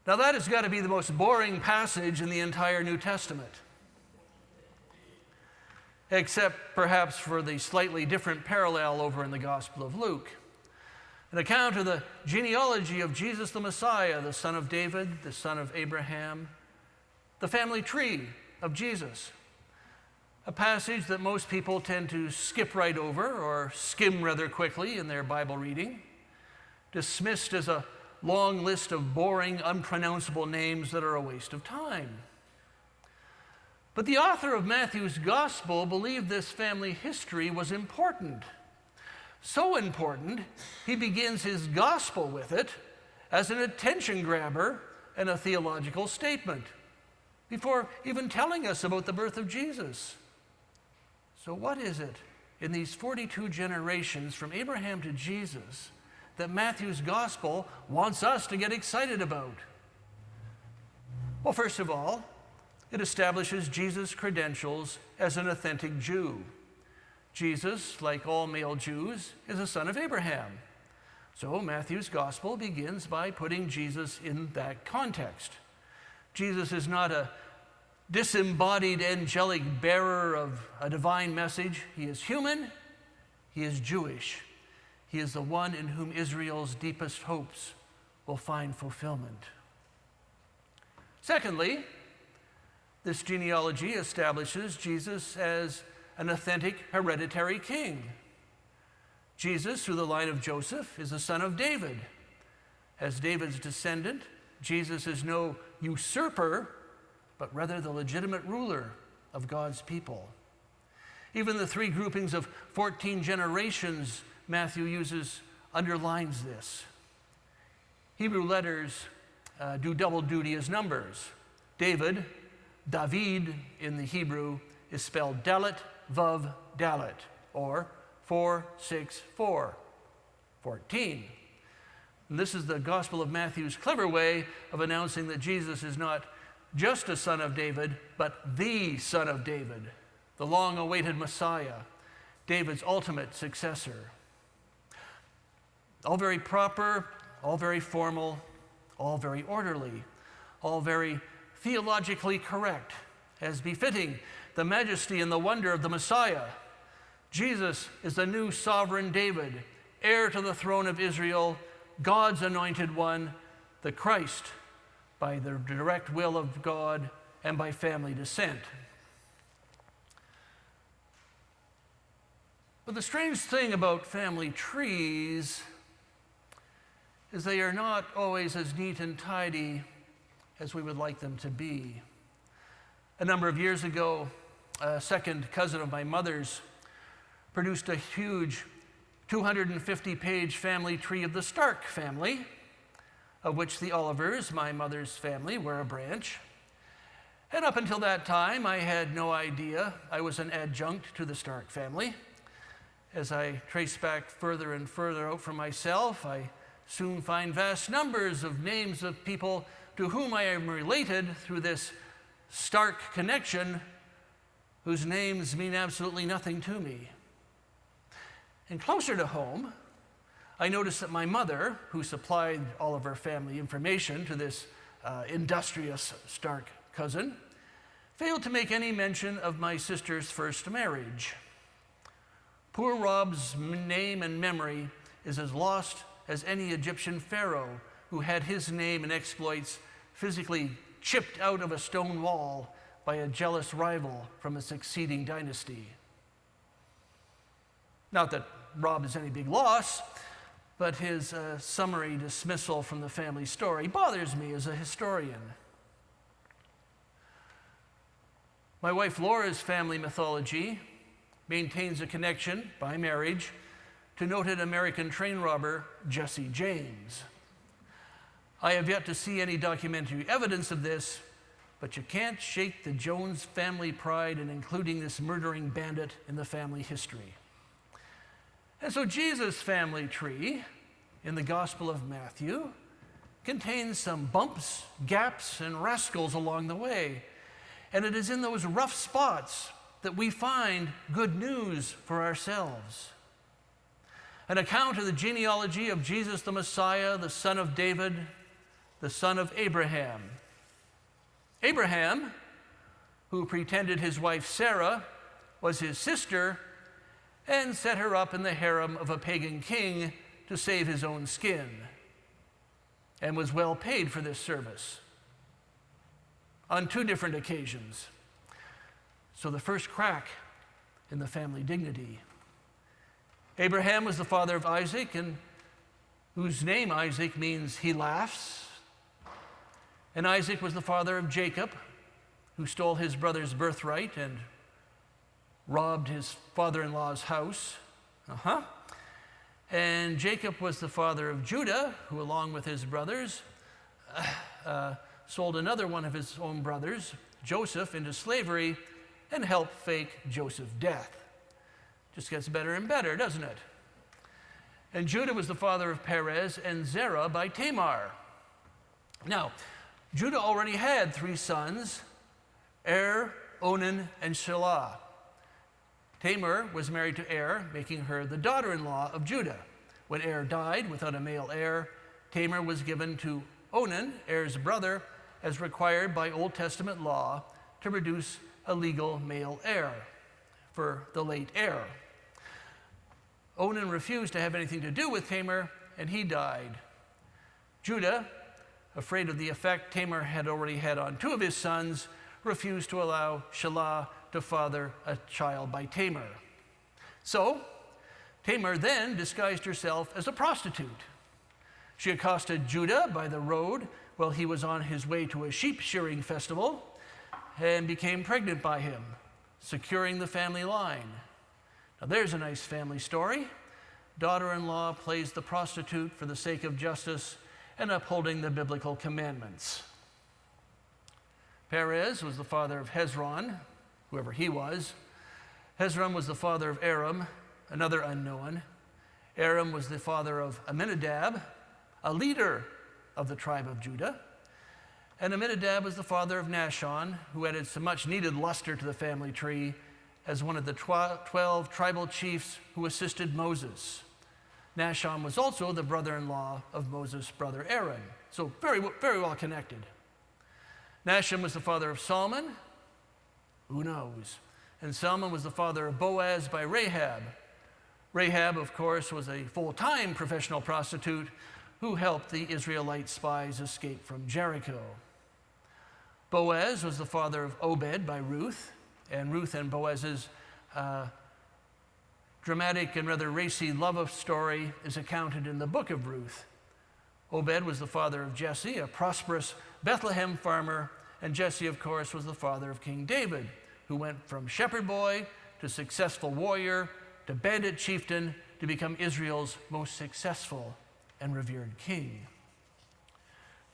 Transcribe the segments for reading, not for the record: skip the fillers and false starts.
Now that has got to be the most boring passage in the entire New Testament, except perhaps for the slightly different parallel over in the Gospel of Luke. An account of the genealogy of Jesus the Messiah, the son of David, the son of Abraham, the family tree of Jesus. A passage that most people tend to skip right over or skim rather quickly in their Bible reading, dismissed as a long list of boring, unpronounceable names that are a waste of time. But the author of Matthew's Gospel believed this family history was important. So important, he begins his Gospel with it as an attention grabber and a theological statement, before even telling us about the birth of Jesus. So what is it in these 42 generations from Abraham to Jesus that Matthew's Gospel wants us to get excited about? Well, first of all, it establishes Jesus' credentials as an authentic Jew. Jesus, like all male Jews, is a son of Abraham. So Matthew's Gospel begins by putting Jesus in that context. Jesus is not a disembodied angelic bearer of a divine message. He is human, he is Jewish. He is the one in whom Israel's deepest hopes will find fulfillment. Secondly, this genealogy establishes Jesus as an authentic hereditary king. Jesus, through the line of Joseph, is the son of David. As David's descendant, Jesus is no usurper, but rather the legitimate ruler of God's people. Even the three groupings of 14 generations Matthew uses underlines this. Hebrew letters do double duty as numbers. David in the Hebrew is spelled Dalet, Vav, Dalet, or 4, 6, 4, 14. And this is the Gospel of Matthew's clever way of announcing that Jesus is not just a son of David, but the son of David, the long-awaited Messiah, David's ultimate successor. All very proper, all very formal, all very orderly, all very theologically correct, as befitting the majesty and the wonder of the Messiah. Jesus is the new sovereign David, heir to the throne of Israel, God's anointed one, the Christ, by the direct will of God and by family descent. But the strange thing about family trees is they are not always as neat and tidy as we would like them to be. A number of years ago, a second cousin of my mother's produced a huge 250-page family tree of the Stark family, of which the Olivers, my mother's family, were a branch. And up until that time, I had no idea I was an adjunct to the Stark family. As I trace back further and further out for myself, I soon find vast numbers of names of people to whom I am related through this Stark connection, whose names mean absolutely nothing to me. And closer to home, I noticed that my mother, who supplied all of her family information to this industrious Stark cousin, failed to make any mention of my sister's first marriage. Poor Rob's name and memory is as lost as any Egyptian pharaoh who had his name and exploits physically chipped out of a stone wall by a jealous rival from a succeeding dynasty. Not that Rob is any big loss, but his summary dismissal from the family story bothers me as a historian. My wife Laura's family mythology maintains a connection by marriage to noted American train robber Jesse James. I have yet to see any documentary evidence of this, but you can't shake the Jones family pride in including this murdering bandit in the family history. And so Jesus' family tree in the Gospel of Matthew contains some bumps, gaps, and rascals along the way. And it is in those rough spots that we find good news for ourselves. An account of the genealogy of Jesus the Messiah, the son of David, the son of Abraham. Abraham, who pretended his wife Sarah was his sister and set her up in the harem of a pagan king to save his own skin, and was well paid for this service on 2 different occasions. So the first crack in the family dignity. Abraham was the father of Isaac, and whose name Isaac means he laughs. And Isaac was the father of Jacob, who stole his brother's birthright and robbed his father-in-law's house. And Jacob was the father of Judah, who along with his brothers sold another one of his own brothers, Joseph, into slavery and helped fake Joseph's death. Just gets better and better, doesn't it? And Judah was the father of Perez and Zerah by Tamar. Now, Judah already had 3 sons, Er, Onan, and Shelah. Tamar was married to Er, making her the daughter-in-law of Judah. When Er died without a male heir, Tamar was given to Onan, Er's brother, as required by Old Testament law to produce a legal male heir for the late heir. Onan refused to have anything to do with Tamar, and he died. Judah, afraid of the effect Tamar had already had on 2 of his sons, refused to allow Shelah to father a child by Tamar. So, Tamar then disguised herself as a prostitute. She accosted Judah by the road while he was on his way to a sheep shearing festival and became pregnant by him, securing the family line. Now there's a nice family story. Daughter-in-law plays the prostitute for the sake of justice and upholding the biblical commandments. Perez was the father of Hezron, whoever he was. Hezron was the father of Aram, another unknown. Aram was the father of Amminadab, a leader of the tribe of Judah. And Amminadab was the father of Nahshon, who added some much-needed luster to the family tree as one of the 12 tribal chiefs who assisted Moses. Nahshon was also the brother-in-law of Moses' brother Aaron, so very, very well connected. Nahshon was the father of Salmon, who knows? And Salmon was the father of Boaz by Rahab. Rahab, of course, was a full-time professional prostitute who helped the Israelite spies escape from Jericho. Boaz was the father of Obed by Ruth, and Ruth and Boaz's dramatic and rather racy love story is accounted in the book of Ruth. Obed was the father of Jesse, a prosperous Bethlehem farmer, and Jesse, of course, was the father of King David, who went from shepherd boy to successful warrior to bandit chieftain to become Israel's most successful and revered king.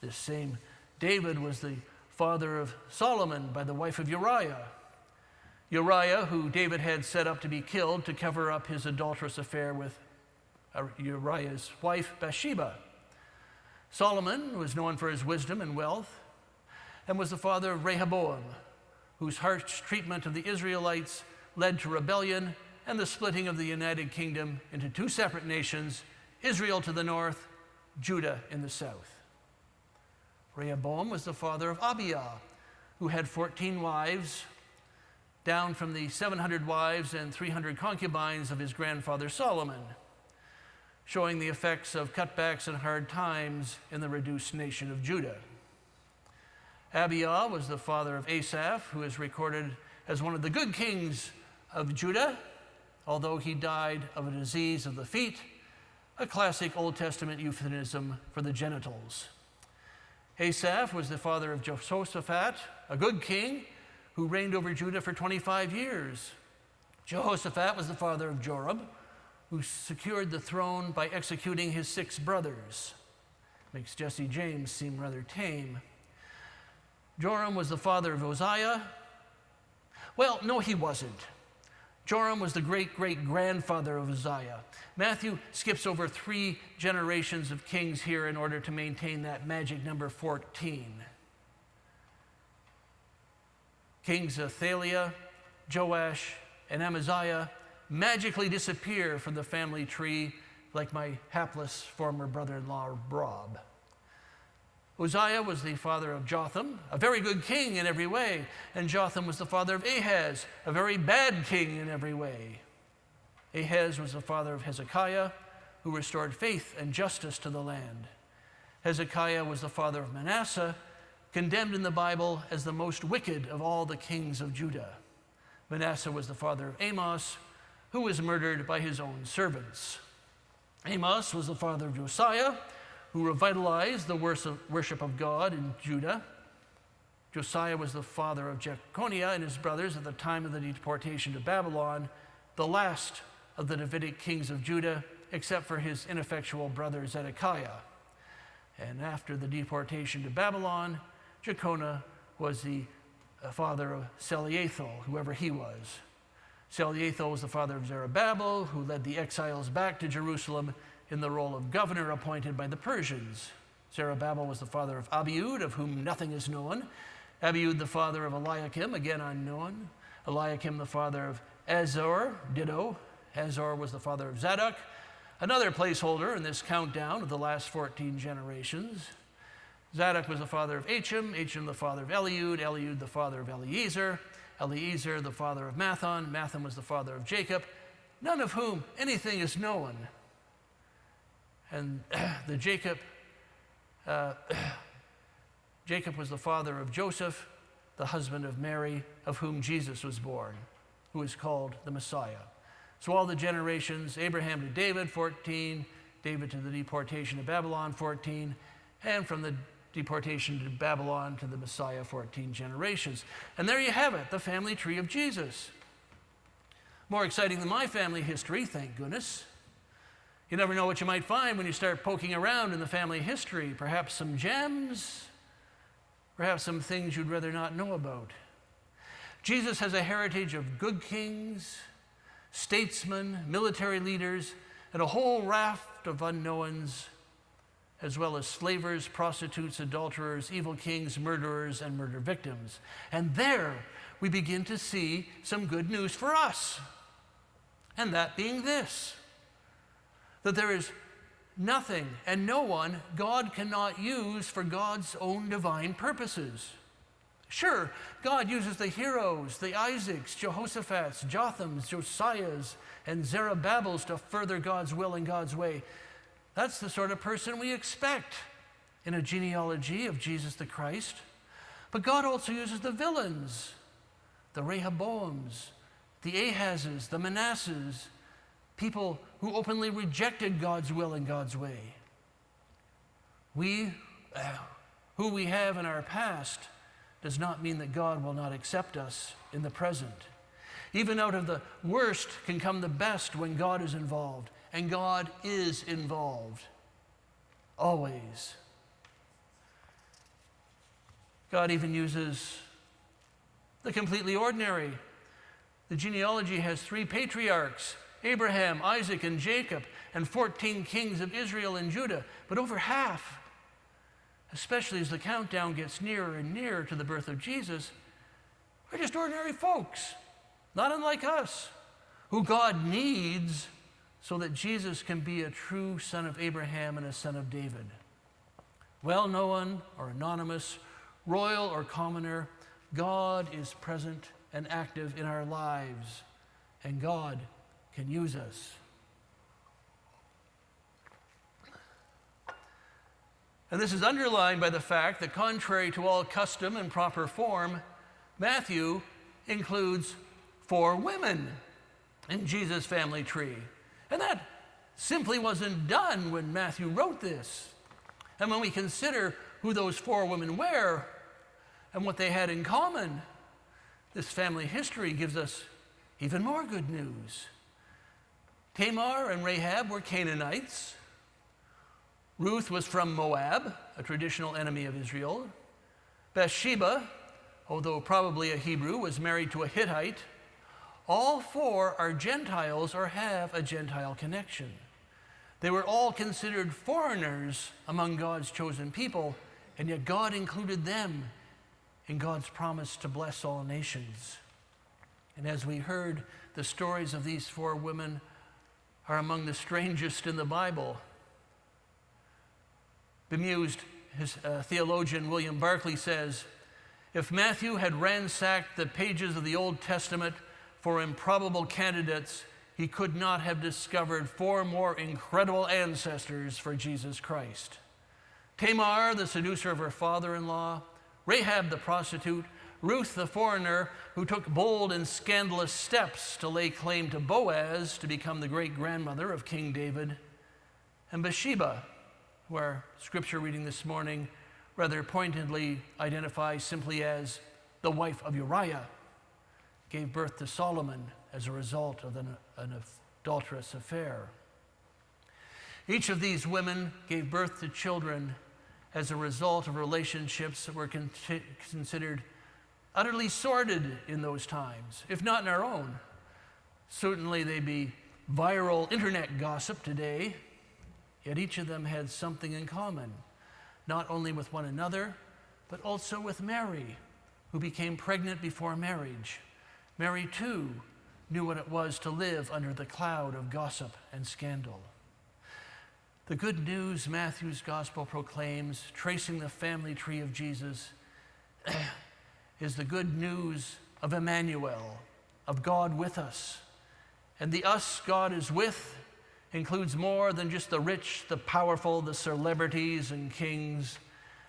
This same David was the father of Solomon by the wife of Uriah. Uriah, who David had set up to be killed to cover up his adulterous affair with Uriah's wife Bathsheba. Solomon was known for his wisdom and wealth and was the father of Rehoboam, whose harsh treatment of the Israelites led to rebellion and the splitting of the United Kingdom into 2 separate nations, Israel to the north, Judah in the south. Rehoboam was the father of Abiah, who had 14 wives, down from the 700 wives and 300 concubines of his grandfather Solomon, showing the effects of cutbacks and hard times in the reduced nation of Judah. Abiah was the father of Asaph, who is recorded as one of the good kings of Judah, although he died of a disease of the feet, a classic Old Testament euphemism for the genitals. Asaph was the father of Jehoshaphat, a good king who reigned over Judah for 25 years. Jehoshaphat was the father of Joram, who secured the throne by executing his 6 brothers. Makes Jesse James seem rather tame. Joram was the father of Uzziah. Well, no, he wasn't. Joram was the great-great-grandfather of Uzziah. Matthew skips over 3 generations of kings here in order to maintain that magic number 14. Kings Athaliah, Joash, and Amaziah magically disappear from the family tree like my hapless former brother-in-law, Rob. Uzziah was the father of Jotham, a very good king in every way, and Jotham was the father of Ahaz, a very bad king in every way. Ahaz was the father of Hezekiah, who restored faith and justice to the land. Hezekiah was the father of Manasseh, condemned in the Bible as the most wicked of all the kings of Judah. Manasseh was the father of Amos, who was murdered by his own servants. Amos was the father of Josiah, who revitalized the worship of God in Judah. Josiah was the father of Jeconiah and his brothers at the time of the deportation to Babylon, the last of the Davidic kings of Judah, except for his ineffectual brother Zedekiah. And after the deportation to Babylon, Jeconiah was the father of Seliathel, whoever he was. Seliathel was the father of Zerubbabel, who led the exiles back to Jerusalem in the role of governor appointed by the Persians. Zerubbabel was the father of Abiud, of whom nothing is known. Abiud, the father of Eliakim, again unknown. Eliakim, the father of Azor, ditto. Azor was the father of Zadok, another placeholder in this countdown of the last 14 generations. Zadok was the father of Achim, Achim the father of Eliud, Eliud the father of Eliezer, Eliezer the father of Mathon, Mathon was the father of Jacob, none of whom anything is known. And Jacob was the father of Joseph, the husband of Mary, of whom Jesus was born, who is called the Messiah. So all the generations, Abraham to David, 14, David to the deportation to Babylon, 14, and from the deportation to Babylon to the Messiah, 14 generations. And there you have it, the family tree of Jesus. More exciting than my family history, thank goodness. You never know what you might find when you start poking around in the family history. Perhaps some gems, perhaps some things you'd rather not know about. Jesus has a heritage of good kings, statesmen, military leaders, and a whole raft of unknowns, as well as slavers, prostitutes, adulterers, evil kings, murderers, and murder victims. And there we begin to see some good news for us. And that being this, that there is nothing and no one God cannot use for God's own divine purposes. Sure, God uses the heroes, the Isaacs, Jehoshaphat's, Jotham's, Josiah's, and Zerubbabel's to further God's will and God's way. That's the sort of person we expect in a genealogy of Jesus the Christ. But God also uses the villains, the Rehoboams, the Ahazes, the Manassehs, people who openly rejected God's will and God's way. Who we have in our past does not mean that God will not accept us in the present. Even out of the worst can come the best when God is involved, and God is involved, always. God even uses the completely ordinary. The genealogy has 3 patriarchs, Abraham, Isaac, and Jacob, and 14 kings of Israel and Judah. But over half, especially as the countdown gets nearer and nearer to the birth of Jesus, are just ordinary folks, not unlike us, who God needs so that Jesus can be a true son of Abraham and a son of David. Well-known or anonymous, royal or commoner, God is present and active in our lives, and God can use us. And this is underlined by the fact that, contrary to all custom and proper form, Matthew includes 4 women in Jesus' family tree. And that simply wasn't done when Matthew wrote this. And when we consider who those 4 women were and what they had in common, this family history gives us even more good news. Tamar and Rahab were Canaanites. Ruth was from Moab, a traditional enemy of Israel. Bathsheba, although probably a Hebrew, was married to a Hittite. All 4 are Gentiles or have a Gentile connection. They were all considered foreigners among God's chosen people, and yet God included them in God's promise to bless all nations. And as we heard, the stories of these 4 women are among the strangest in the Bible. Bemused theologian William Barclay says, if Matthew had ransacked the pages of the Old Testament for improbable candidates, he could not have discovered 4 more incredible ancestors for Jesus Christ. Tamar, the seducer of her father-in-law, Rahab the prostitute, Ruth the foreigner who took bold and scandalous steps to lay claim to Boaz to become the great-grandmother of King David, and Bathsheba, who our scripture reading this morning rather pointedly identifies simply as the wife of Uriah, gave birth to Solomon as a result of an adulterous affair. Each of these women gave birth to children as a result of relationships that were considered utterly sordid in those times, if not in our own. Certainly they'd be viral internet gossip today, yet each of them had something in common, not only with one another, but also with Mary, who became pregnant before marriage. Mary, too, knew what it was to live under the cloud of gossip and scandal. The good news Matthew's gospel proclaims, tracing the family tree of Jesus, is the good news of Emmanuel, of God with us. And the us God is with includes more than just the rich, the powerful, the celebrities and kings.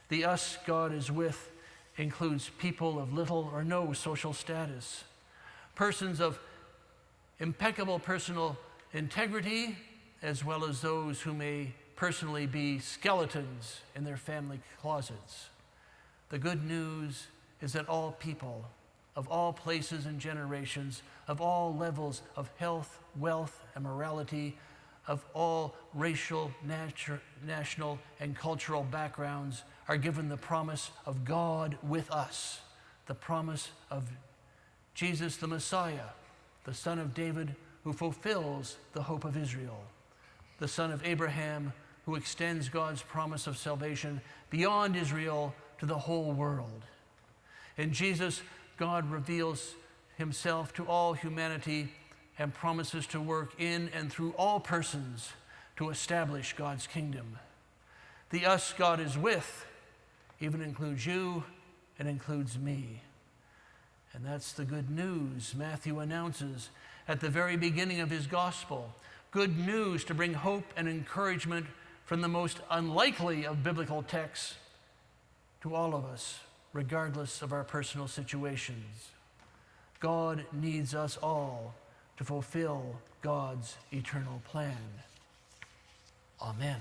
The us God is with includes people of little or no social status, persons of impeccable personal integrity, as well as those who may personally be skeletons in their family closets. The good news is that all people, of all places and generations, of all levels of health, wealth, and morality, of all racial, national, and cultural backgrounds, are given the promise of God with us, the promise of Jesus the Messiah, the Son of David, who fulfills the hope of Israel, the Son of Abraham, who extends God's promise of salvation beyond Israel to the whole world. In Jesus, God reveals himself to all humanity and promises to work in and through all persons to establish God's kingdom. The us God is with even includes you and includes me. And that's the good news Matthew announces at the very beginning of his gospel. Good news to bring hope and encouragement from the most unlikely of biblical texts to all of us, regardless of our personal situations. God needs us all to fulfill God's eternal plan. Amen.